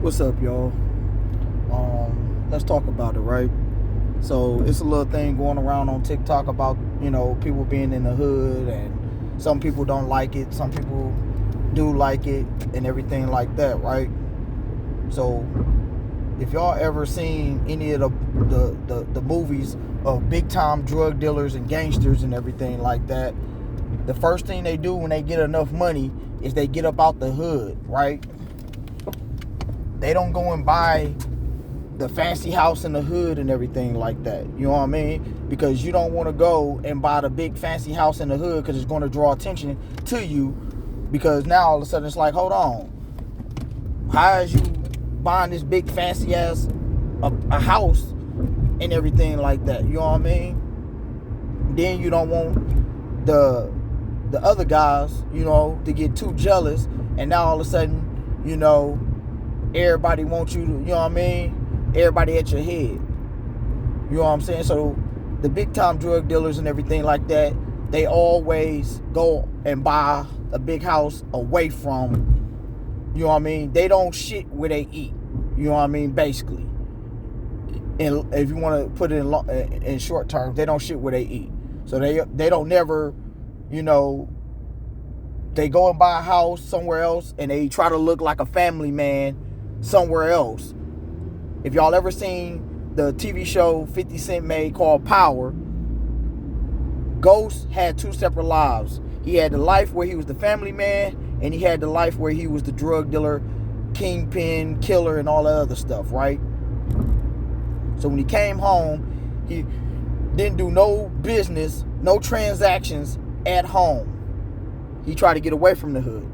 What's up, y'all? Let's talk about it, right? So it's a little thing going around on TikTok about, people being in the hood, and some people don't like it, some people do like it, and everything like that, right? So if y'all ever seen any of the movies of big time drug dealers and gangsters and everything like that, the first thing they do when they get enough money is they get up out the hood, right? They don't go and buy the fancy house in the hood and everything like that. You know what I mean? Because you don't want to go and buy the big fancy house in the hood because it's going to draw attention to you. Because now all of a sudden it's like, hold on, how is you buying this big fancy ass a house and everything like that? You know what I mean? Then you don't want the other guys, to get too jealous, and now all of a sudden, everybody wants you to, everybody at your head. You know what I'm saying? So the big time drug dealers and everything like that, they always go and buy a big house away from, they don't shit where they eat. You know what I mean? Basically. And if you want to put it in short terms, they don't shit where they eat. So they don't never, they go and buy a house somewhere else and they try to look like a family man somewhere else. If y'all ever seen the TV show 50 Cent made called Power, Ghost had two separate lives. He had the life where he was the family man, and he had the life where he was the drug dealer, kingpin, killer, and all that other stuff, right? So when he came home, he didn't do no business, no transactions at home. He tried to get away from the hood.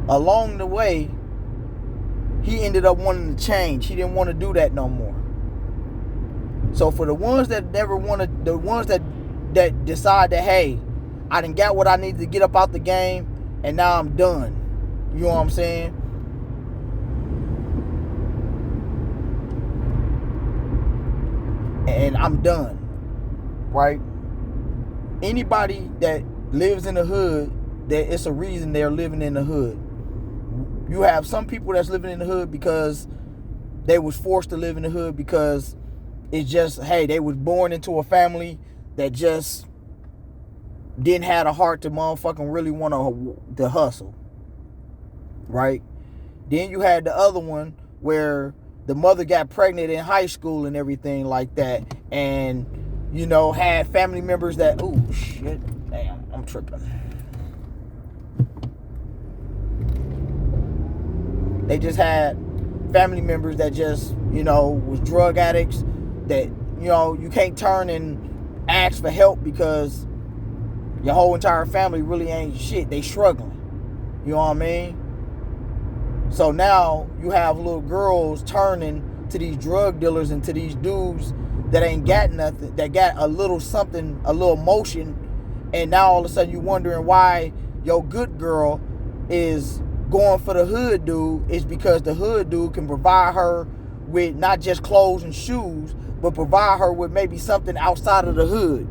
Along the way, he ended up wanting to change. He didn't want to do that no more. So for the ones that never wanted, the ones that decide that, hey, I done got what I needed to get up out the game, and now I'm done. You know what I'm saying? And I'm done, right? Anybody that lives in the hood, that it's a reason they're living in the hood. You have some people that's living in the hood because they was forced to live in the hood because it's just, hey, they was born into a family that just didn't have a heart to motherfucking really want to hustle, right? Then you had the other one where the mother got pregnant in high school and everything like that, and had family members that, oh shit, damn, I'm tripping. They just had family members that just, was drug addicts that, you can't turn and ask for help because your whole entire family really ain't shit. They struggling. You know what I mean? So now you have little girls turning to these drug dealers and to these dudes that ain't got nothing, that got a little something, a little motion, and now all of a sudden you wondering why your good girl is going for the hood dude. Is because the hood dude can provide her with not just clothes and shoes, but provide her with maybe something outside of the hood.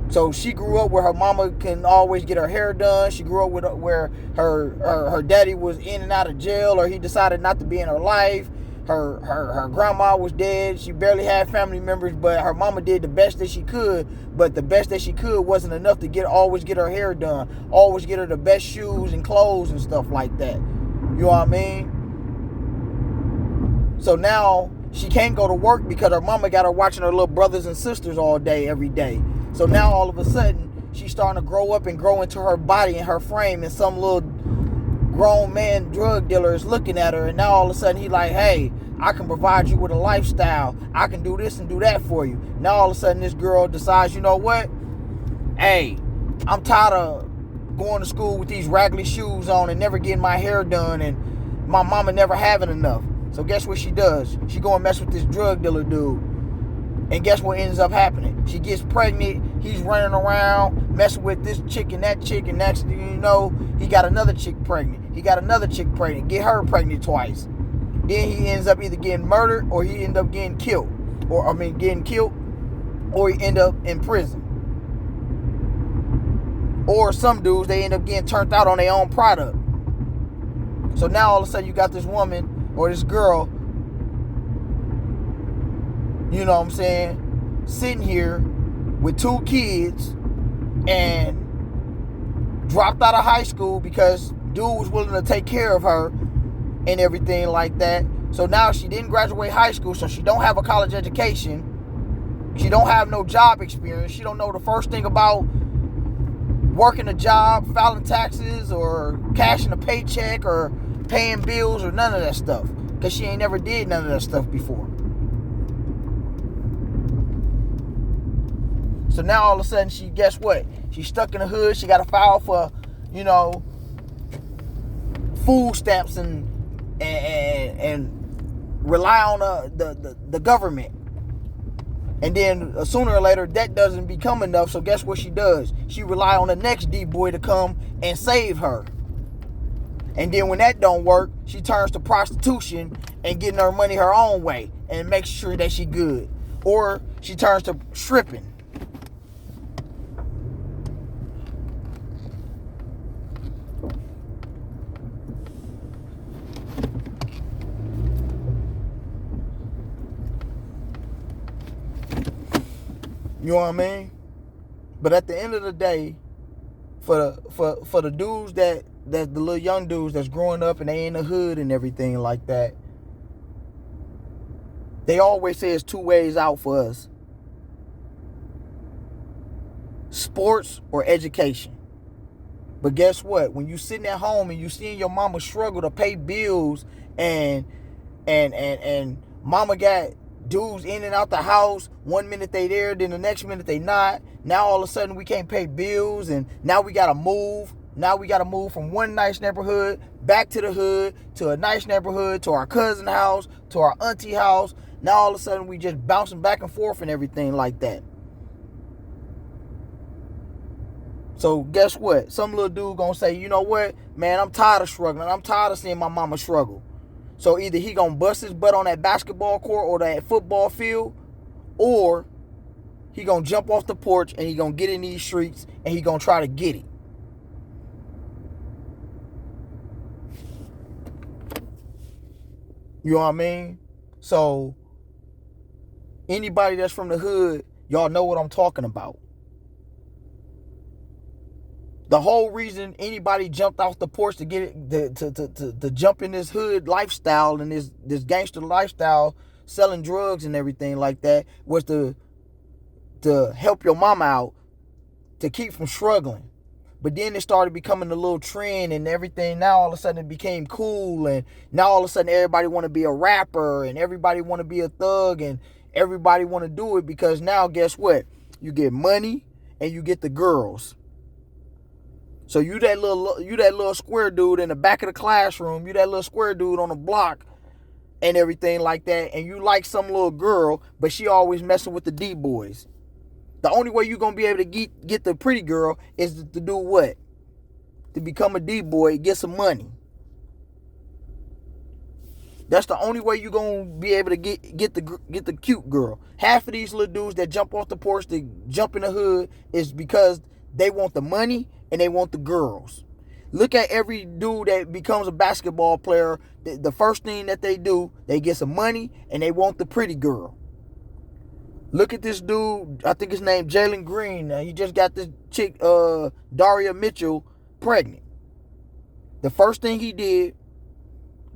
So she grew up where her mama can always get her hair done. She grew up with where her daddy was in and out of jail, or he decided not to be in her life. Her grandma was dead. She barely had family members, but her mama did the best that she could. But the best that she could wasn't enough to always get her hair done, always get her the best shoes and clothes and stuff like that. You know what I mean? So now she can't go to work because her mama got her watching her little brothers and sisters all day, every day. So now all of a sudden she's starting to grow up and grow into her body and her frame, and some little grown man drug dealer is looking at her, and now all of a sudden he like, hey, I can provide you with a lifestyle. I can do this and do that for you. Now all of a sudden this girl decides, you know what? Hey, I'm tired of going to school with these raggedy shoes on and never getting my hair done, and my mama never having enough. So guess what she does? She go and mess with this drug dealer dude. And guess what ends up happening? She gets pregnant. He's running around messing with this chick and that chick, and next thing you know, he got another chick pregnant. He got another chick pregnant. Get her pregnant twice. Then he ends up either getting murdered or he end up getting killed. Or he end up in prison. Or some dudes, they end up getting turned out on their own product. So now all of a sudden you got this woman or this girl, you know what I'm saying, sitting here with 2 kids and dropped out of high school because dude was willing to take care of her and everything like that. So now she didn't graduate high school, so she don't have a college education. She don't have no job experience. She don't know the first thing about working a job, filing taxes, or cashing a paycheck, or paying bills, or none of that stuff, because she ain't never did none of that stuff before. So now all of a sudden, guess what? She's stuck in the hood. She got to file for, food stamps and rely on the government. And then sooner or later, that doesn't become enough. So guess what she does? She rely on the next D-boy to come and save her. And then when that don't work, she turns to prostitution and getting her money her own way and makes sure that she good. Or she turns to stripping. You know what I mean? But at the end of the day, for the dudes that the little young dudes that's growing up and they in the hood and everything like that, they always say it's 2 ways out for us: sports or education. But guess what? When you sitting at home and you seeing your mama struggle to pay bills and mama got dudes in and out the house, 1 minute they there, then the next minute they not. Now all of a sudden we can't pay bills, and now we gotta move. Now we gotta move from one nice neighborhood back to the hood, to a nice neighborhood, to our cousin's house, to our auntie house. Now all of a sudden we just bouncing back and forth and everything like that. So guess what? Some little dude gonna say, you know what, man, I'm tired of struggling. I'm tired of seeing my mama struggle. So either he gonna bust his butt on that basketball court or that football field, or he gonna jump off the porch and he gonna get in these streets and he gonna try to get it. You know what I mean? So anybody that's from the hood, y'all know what I'm talking about. The whole reason anybody jumped off the porch to get it, to jump in this hood lifestyle and this gangster lifestyle, selling drugs and everything like that, was to help your mama out, to keep from struggling. But then it started becoming a little trend and everything. Now all of a sudden it became cool, and now all of a sudden everybody want to be a rapper and everybody want to be a thug and everybody want to do it, because now guess what? You get money and you get the girls. So you that little square dude in the back of the classroom, you that little square dude on the block and everything like that, and you like some little girl, but she always messing with the D-boys. The only way you're going to be able to get the pretty girl is to do what? To become a D-boy, get some money. That's the only way you're going to be able to get the cute girl. Half of these little dudes that jump off the porch to jump in the hood is because they want the money and they want the girls. Look at every dude that becomes a basketball player. The first thing that they do, they get some money and they want the pretty girl. Look at this dude, I think his name Jalen Green. He just got this chick, Daria Mitchell, pregnant. The first thing he did,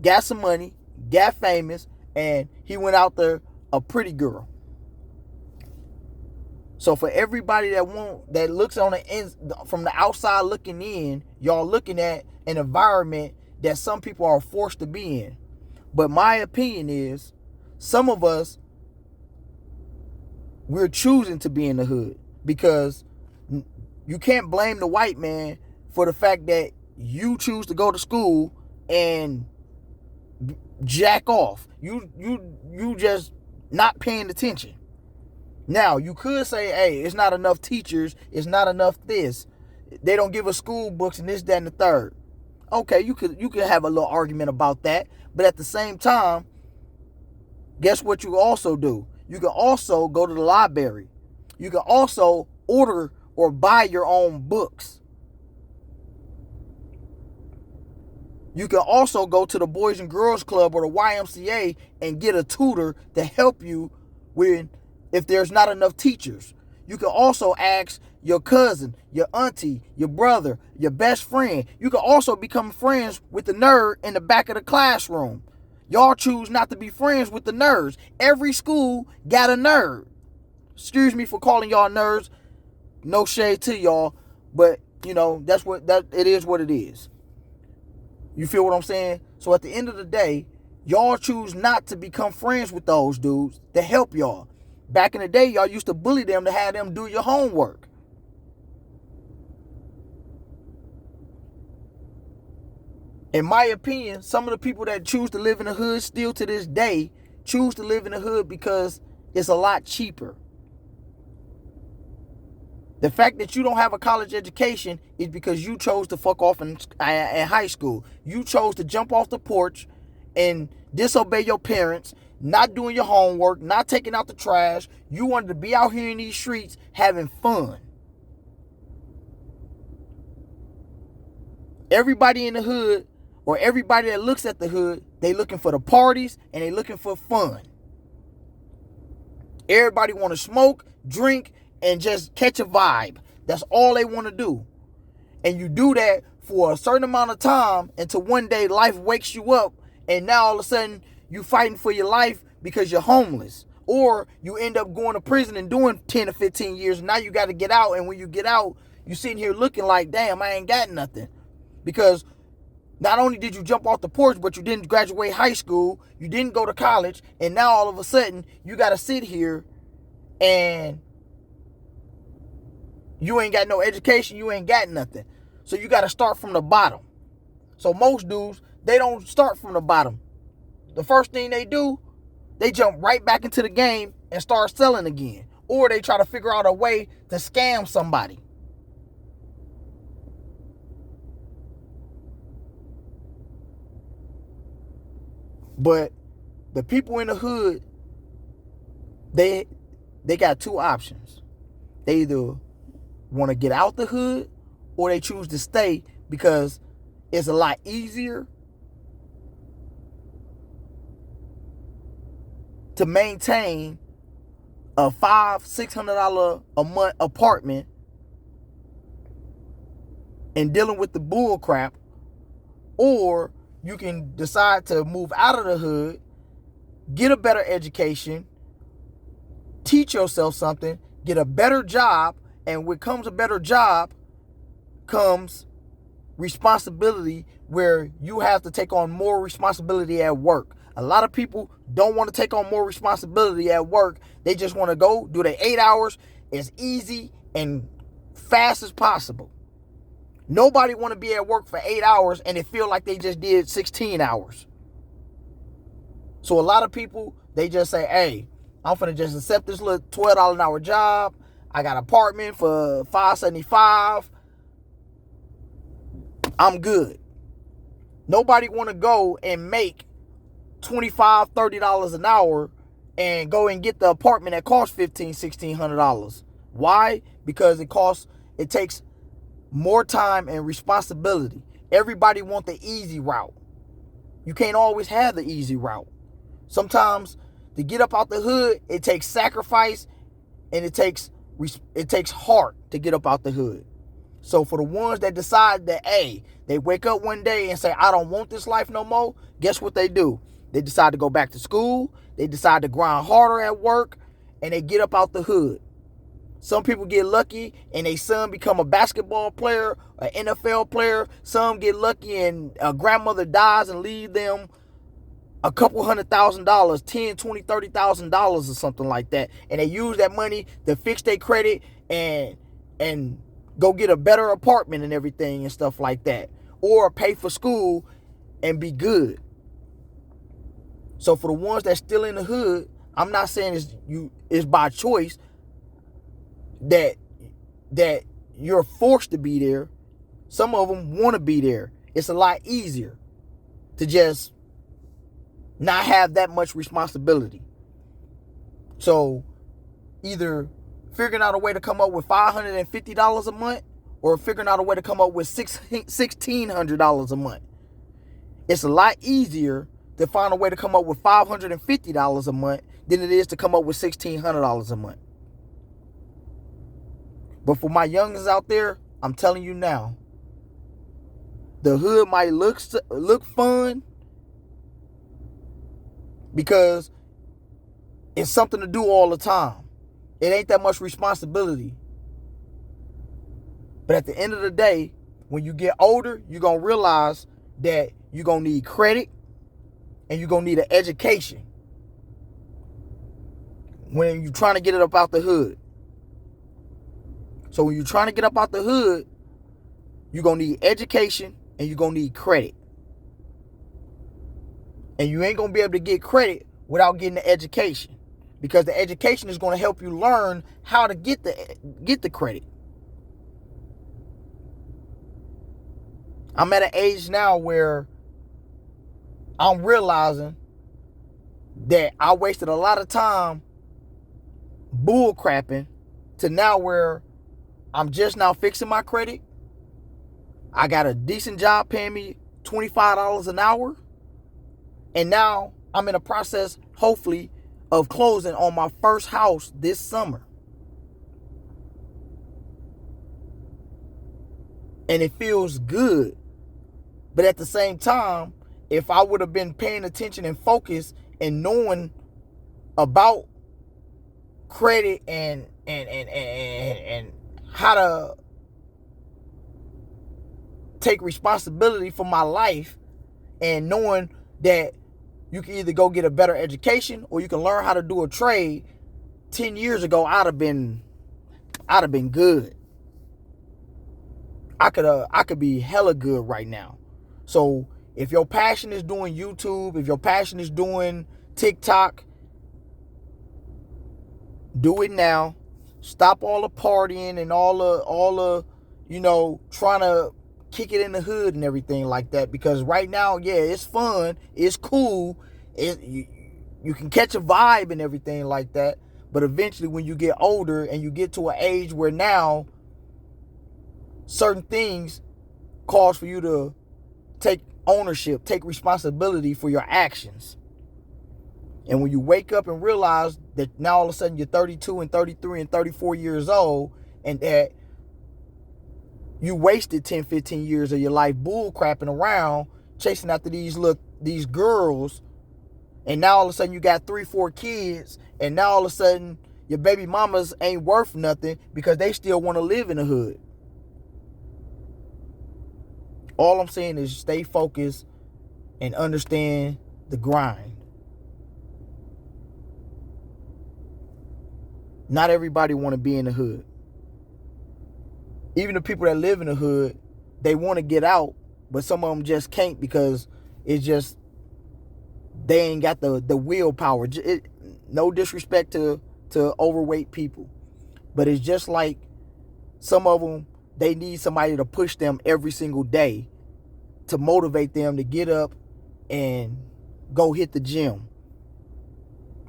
got some money, got famous, and he went out there a pretty girl. So for everybody that looks on from the outside looking in, y'all looking at an environment that some people are forced to be in. But my opinion is, some of us, we're choosing to be in the hood, because you can't blame the white man for the fact that you choose to go to school and jack off. You just not paying attention. Now, you could say, hey, it's not enough teachers, it's not enough this. They don't give us school books and this, that, and the third. Okay, you could have a little argument about that. But at the same time, guess what you also do? You can also go to the library. You can also order or buy your own books. You can also go to the Boys and Girls Club or the YMCA and get a tutor to help you with if there's not enough teachers. You can also ask your cousin, your auntie, your brother, your best friend. You can also become friends with the nerd in the back of the classroom. Y'all choose not to be friends with the nerds. Every school got a nerd. Excuse me for calling y'all nerds. No shade to y'all, but that's it is what it is. You feel what I'm saying? So at the end of the day, y'all choose not to become friends with those dudes to help y'all. Back in the day, y'all used to bully them to have them do your homework. In my opinion, some of the people that choose to live in the hood still to this day choose to live in the hood because it's a lot cheaper. The fact that you don't have a college education is because you chose to fuck off in high school. You chose to jump off the porch and disobey your parents, not doing your homework, not taking out the trash. You wanted to be out here in these streets having fun. Everybody in the hood, or everybody that looks at the hood, they looking for the parties and they looking for fun. Everybody want to smoke, drink, and just catch a vibe. That's all they want to do. And you do that for a certain amount of time until one day life wakes you up and now all of a sudden you fighting for your life because you're homeless. Or you end up going to prison and doing 10 to 15 years. And now you got to get out. And when you get out, you sitting here looking like, damn, I ain't got nothing. Because not only did you jump off the porch, but you didn't graduate high school. You didn't go to college. And now all of a sudden you got to sit here and you ain't got no education, you ain't got nothing. So you got to start from the bottom. So most dudes, they don't start from the bottom. The first thing they do, they jump right back into the game and start selling again. Or they try to figure out a way to scam somebody. But the people in the hood, they got two options. They either want to get out the hood or they choose to stay because it's a lot easier to maintain a $500-$600 a month apartment and dealing with the bull crap, or you can decide to move out of the hood, get a better education, teach yourself something, get a better job, and when comes a better job comes responsibility where you have to take on more responsibility at work. A lot of people don't want to take on more responsibility at work. They just want to go do their 8 hours as easy and fast as possible. Nobody want to be at work for 8 hours and it feel like they just did 16 hours. So a lot of people, they just say, hey, I'm finna just accept this little $12 an hour job. I got an apartment for $575. I'm good. Nobody want to go and make $25, $30 an hour and go and get the apartment that costs $1,500, $1,600. Why? Because it takes more time and responsibility. Everybody want the easy route. You can't always have the easy route. Sometimes to get up out the hood, it takes sacrifice and it takes heart to get up out the hood. So for the ones that decide that, hey, they wake up one day and say, I don't want this life no more, guess what they do? They decide to go back to school, they decide to grind harder at work, and they get up out the hood. Some people get lucky and their son become a basketball player, an NFL player. Some get lucky and a grandmother dies and leave them a couple $100,000, $10,000, $20,000, $30,000 or something like that. And they use that money to fix their credit and go get a better apartment and everything and stuff like that. Or pay for school and be good. So for the ones that's still in the hood, I'm not saying it's by choice that you're forced to be there. Some of them want to be there. It's a lot easier to just not have that much responsibility. So either figuring out a way to come up with $550 a month or figuring out a way to come up with $1,600 a month. It's a lot easier to find a way to come up with $550 a month than it is to come up with $1,600 a month. But for my youngins out there, I'm telling you now, the hood might look fun because it's something to do all the time. It ain't that much responsibility. But at the end of the day, when you get older, you're going to realize that you're going to need credit and you're going to need an education when you're trying to get it up out the hood. So when you're trying to get up out the hood, you're going to need education and you're going to need credit. And you ain't going to be able to get credit without getting the education, because the education is going to help you learn how to get the credit. I'm at an age now where I'm realizing that I wasted a lot of time bull crapping to now where I'm just now fixing my credit. I got a decent job paying me $25 an hour. And now I'm in a process, hopefully, of closing on my first house this summer. And it feels good. But at the same time, if I would have been paying attention and focused and knowing about credit and how to take responsibility for my life, and knowing that you can either go get a better education or you can learn how to do a trade, 10 years ago I'd have been good. I could be hella good right now. So if your passion is doing YouTube, if your passion is doing TikTok, do it now. Stop all the partying and all the trying to kick it in the hood and everything like that. Because right now, yeah, it's fun, it's cool, you can catch a vibe and everything like that. But eventually, when you get older and you get to an age where now certain things cause for you to take ownership, take responsibility for your actions. And when you wake up and realize that now all of a sudden you're 32 and 33 and 34 years old, and that you wasted 10, 15 years of your life bull crapping around, chasing after these girls, and now all of a sudden you got 3, 4 kids, and now all of a sudden your baby mamas ain't worth nothing because they still want to live in the hood. All I'm saying is stay focused and understand the grind. Not everybody want to be in the hood. Even the people that live in the hood, they want to get out, but some of them just can't because it's just they ain't got the willpower. No disrespect to overweight people, but it's just like some of them, they need somebody to push them every single day to motivate them to get up and go hit the gym,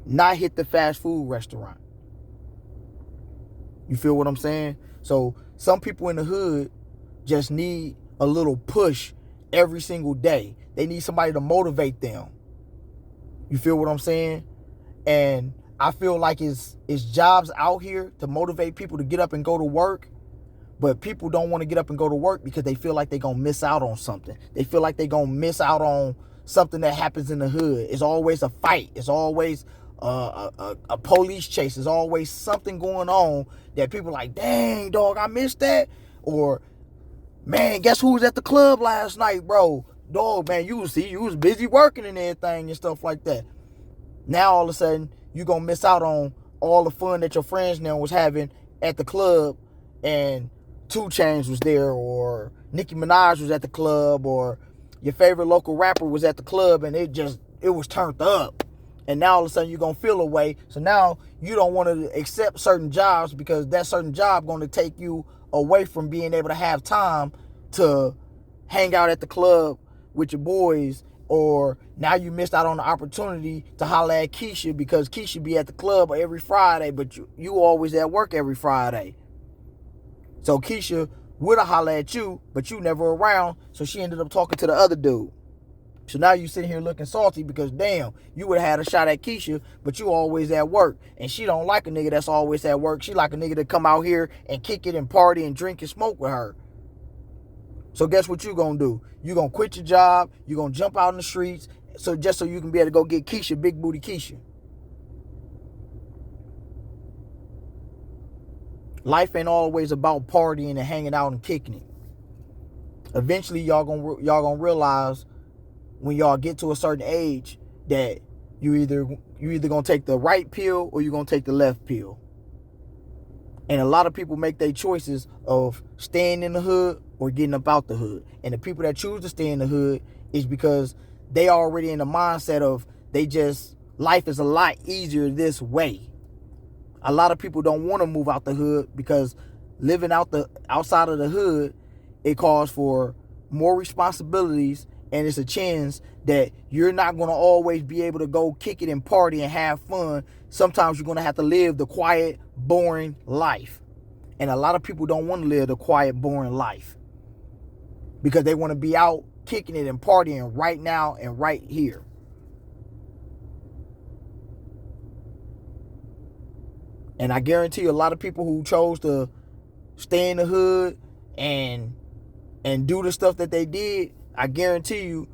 not hit the fast food restaurant. You feel what I'm saying? So some people in the hood just need a little push every single day. They need somebody to motivate them. You feel what I'm saying? And I feel like it's jobs out here to motivate people to get up and go to work. But people don't want to get up and go to work because they feel like they're going to miss out on something. They feel like they're going to miss out on something that happens in the hood. It's always a fight. It's always a police chase. There's always something going on that people are like, dang, dog, I missed that. Or, man, guess who was at the club last night, bro? Dog, man, you was busy working and everything and stuff like that. Now, all of a sudden, you're going to miss out on all the fun that your friends now was having at the club, and 2 Chainz was there, or Nicki Minaj was at the club, or your favorite local rapper was at the club, and it was turned up. And now all of a sudden you're going to feel a way. So now you don't want to accept certain jobs because that certain job going to take you away from being able to have time to hang out at the club with your boys. Or now you missed out on the opportunity to holler at Keisha because Keisha be at the club every Friday, but you always at work every Friday. So Keisha would have hollered at you, but you never around, so she ended up talking to the other dude. So now you sitting here looking salty because, damn, you would have had a shot at Keisha, but you always at work. And she don't like a nigga that's always at work. She like a nigga to come out here and kick it and party and drink and smoke with her. So guess what you gonna do? You gonna quit your job. You gonna jump out in the streets so you can be able to go get Keisha, big booty Keisha. Life ain't always about partying and hanging out and kicking it. Eventually, y'all gonna realize when y'all get to a certain age that you either gonna take the right pill or you're gonna take the left pill. And a lot of people make their choices of staying in the hood or getting up out the hood. And the people that choose to stay in the hood is because they already in the mindset of life is a lot easier this way. A lot of people don't want to move out the hood because living outside of the hood, it calls for more responsibilities, and it's a chance that you're not going to always be able to go kick it and party and have fun. Sometimes you're going to have to live the quiet, boring life. And a lot of people don't want to live the quiet, boring life because they want to be out kicking it and partying right now and right here. And I guarantee you a lot of people who chose to stay in the hood and do the stuff that they did, I guarantee you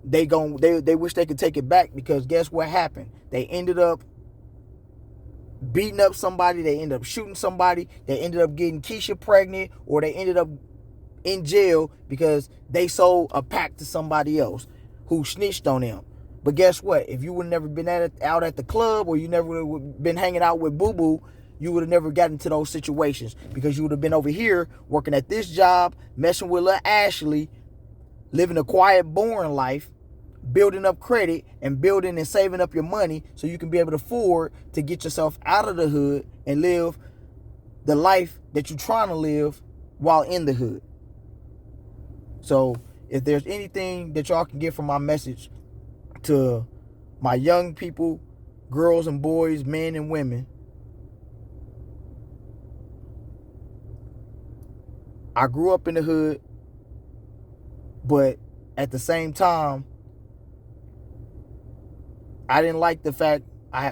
they wish they could take it back, because guess what happened? They ended up beating up somebody, they ended up shooting somebody, they ended up getting Keisha pregnant, or they ended up in jail because they sold a pack to somebody else who snitched on them. But guess what? If you would have never been out at the club, or you never would have been hanging out with Boo Boo, you would have never gotten into those situations, because you would have been over here working at this job, messing with little Ashley, living a quiet, boring life, building up credit and building and saving up your money so you can be able to afford to get yourself out of the hood and live the life that you're trying to live while in the hood. So if there's anything that y'all can get from my message to my young people, girls and boys, men and women, I grew up in the hood, but at the same time, I didn't like the fact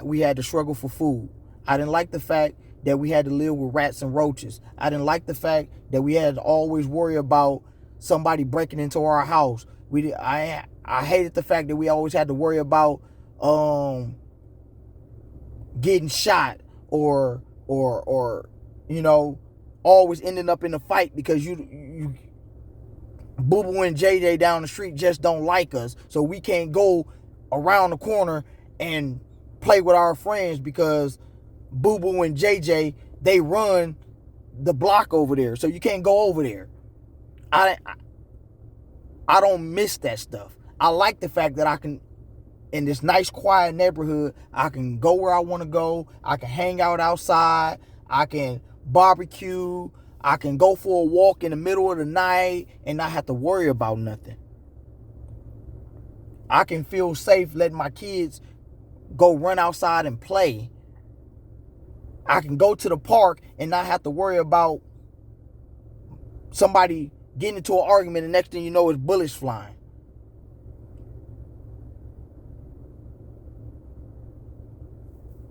we had to struggle for food. I didn't like the fact that we had to live with rats and roaches. I didn't like the fact that we had to always worry about somebody breaking into our house. I hated the fact that we always had to worry about getting shot or you know, always ending up in a fight because you Boo Boo and JJ down the street just don't like us, so we can't go around the corner and play with our friends because Boo Boo and JJ, they run the block over there, so you can't go over there. I don't miss that stuff. I like the fact that I can, in this nice quiet neighborhood, I can go where I want to go. I can hang out outside. I can barbecue. I can go for a walk in the middle of the night and not have to worry about nothing. I can feel safe letting my kids go run outside and play. I can go to the park and not have to worry about somebody getting into an argument, and the next thing you know is bullets flying.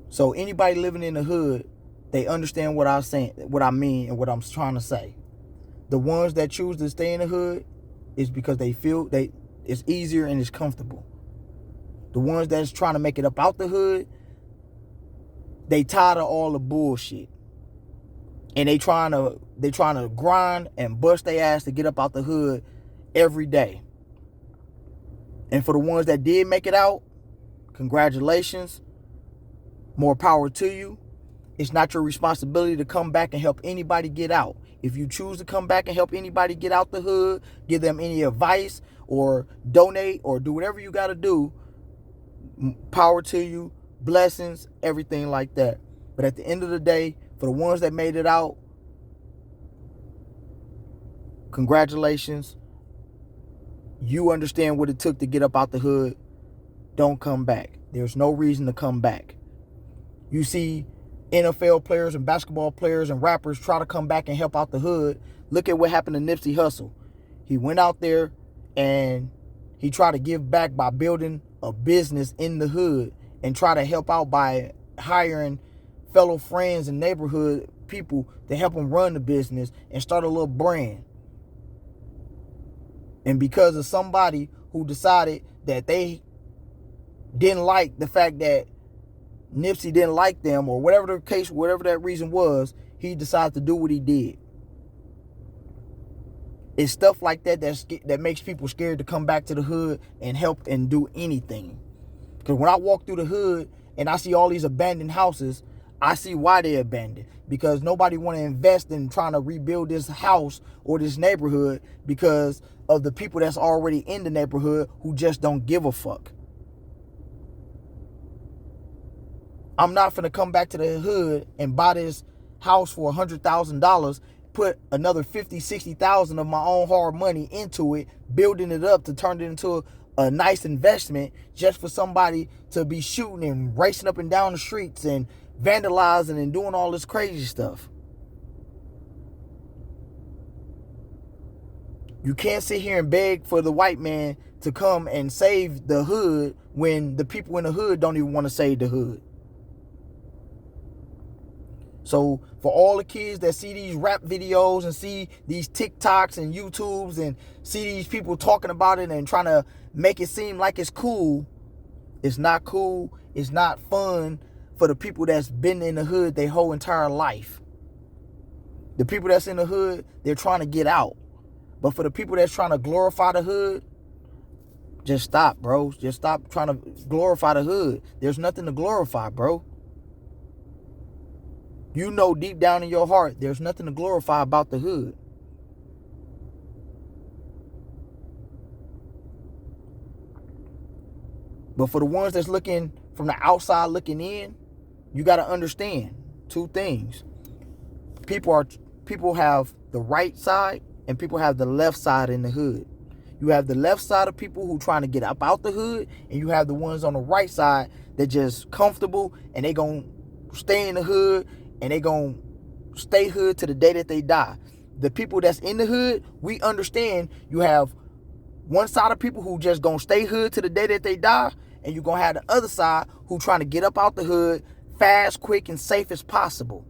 So anybody living in the hood, they understand what I mean, and what I'm trying to say. The ones that choose to stay in the hood is because they feel it's easier and it's comfortable. The ones that's trying to make it up out the hood, they tired of all the bullshit. And they trying to grind and bust their ass to get up out the hood every day. And for the ones that did make it out, congratulations. More power to you. It's not your responsibility to come back and help anybody get out. If you choose to come back and help anybody get out the hood, give them any advice or donate or do whatever you got to do, power to you, blessings, everything like that. But at the end of the day, for the ones that made it out, congratulations. You understand what it took to get up out the hood. Don't come back. There's no reason to come back. You see NFL players and basketball players and rappers try to come back and help out the hood. Look at what happened to Nipsey Hussle. He went out there and He tried to give back by building a business in the hood and try to help out by hiring fellow friends and neighborhood people to help him run the business and start a little brand. And because of somebody who decided that they didn't like the fact that Nipsey didn't like them, or whatever the case, whatever that reason was, he decided to do what he did. It's stuff like that that makes people scared to come back to the hood and help and do anything. Because when I walk through the hood and I see all these abandoned houses, I see why they're abandoned. Because nobody want to invest in trying to rebuild this house or this neighborhood because of the people that's already in the neighborhood who just don't give a fuck. I'm not finna come back to the hood and buy this house for $100,000, put another $50,000, $60,000 of my own hard money into it, building it up to turn it into a nice investment just for somebody to be shooting and racing up and down the streets and vandalizing and doing all this crazy stuff. You can't sit here and beg for the white man to come and save the hood when the people in the hood don't even want to save the hood. So for all the kids that see these rap videos and see these TikToks and YouTubes and see these people talking about it and trying to make it seem like it's cool, it's not cool. It's not fun for the people that's been in the hood their whole entire life. The people that's in the hood, they're trying to get out. But for the people that's trying to glorify the hood, just stop, bro. Just stop trying to glorify the hood. There's nothing to glorify, bro. You know deep down in your heart, there's nothing to glorify about the hood. But for the ones that's looking from the outside looking in, you got to understand two things. People have the right side and people have the left side in the hood. You have the left side of people who trying to get up out the hood, and you have the ones on the right side that just comfortable and they gonna stay in the hood and they gonna stay hood to the day that they die. The people that's in the hood, we understand you have one side of people who just gonna stay hood to the day that they die, and you're gonna have the other side who trying to get up out the hood fast, quick, and safe as possible.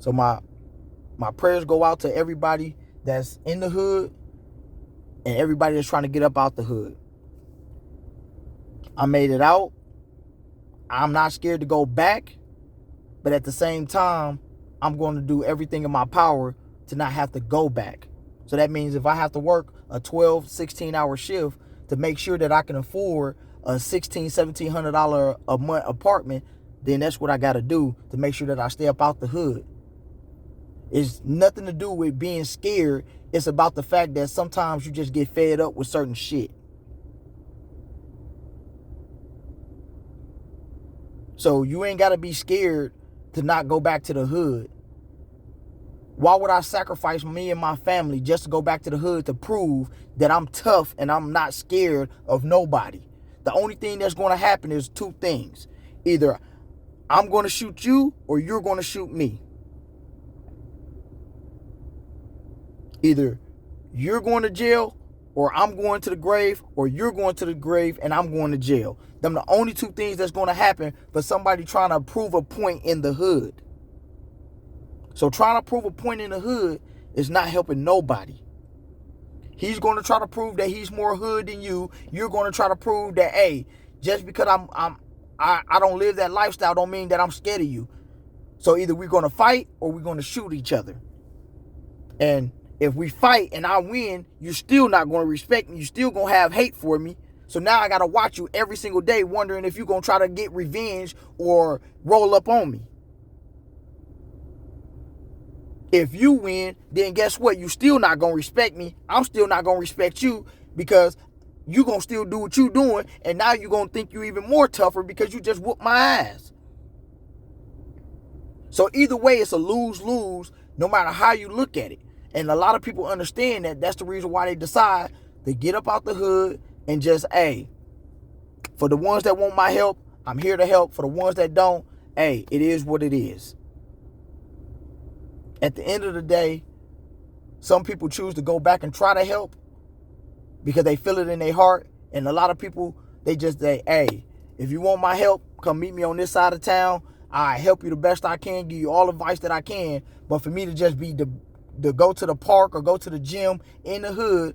So my prayers go out to everybody that's in the hood and everybody that's trying to get up out the hood. I made it out. I'm not scared to go back, but at the same time, I'm going to do everything in my power to not have to go back. So that means if I have to work a 12, 16-hour shift to make sure that I can afford a $1,600, $1,700 a month apartment, then that's what I got to do to make sure that I stay up out the hood. It's nothing to do with being scared. It's about the fact that sometimes you just get fed up with certain shit. So you ain't got to be scared to not go back to the hood. Why would I sacrifice me and my family just to go back to the hood to prove that I'm tough and I'm not scared of nobody? The only thing that's going to happen is two things. Either I'm going to shoot you or you're going to shoot me. Either you're going to jail or I'm going to the grave, or you're going to the grave and I'm going to jail. Them the only two things that's going to happen for somebody trying to prove a point in the hood. So trying to prove a point in the hood is not helping nobody. He's going to try to prove that he's more hood than you. You're going to try to prove that, hey, just because I don't live that lifestyle don't mean that I'm scared of you. So either we're going to fight or we're going to shoot each other. And if we fight and I win, you're still not going to respect me. You're still going to have hate for me. So now I got to watch you every single day wondering if you're going to try to get revenge or roll up on me. If you win, then guess what? You still not going to respect me. I'm still not going to respect you because you going to still do what you doing. And now you're going to think you even more tougher because you just whooped my ass. So either way, it's a lose-lose no matter how you look at it. And a lot of people understand that. That's the reason why they decide to get up out the hood and just, hey, for the ones that want my help, I'm here to help. For the ones that don't, hey, it is what it is. At the end of the day, Some people choose to go back and try to help because they feel it in their heart. And a lot of people, they just say, hey, if you want my help, come meet me on this side of town. I help you the best I can, give you all advice that I can. But for me to just be to go to the park or go to the gym in the hood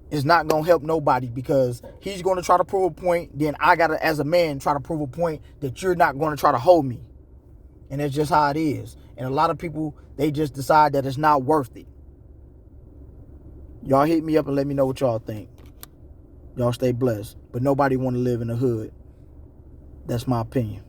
is not going to help nobody, because he's going to try to prove a point. Then I got to, as a man, try to prove a point that you're not going to try to hold me. And that's just how it is. And a lot of people, they just decide that it's not worth it. Y'all hit me up and let me know what y'all think. Y'all stay blessed. But nobody want to live in the hood. That's my opinion.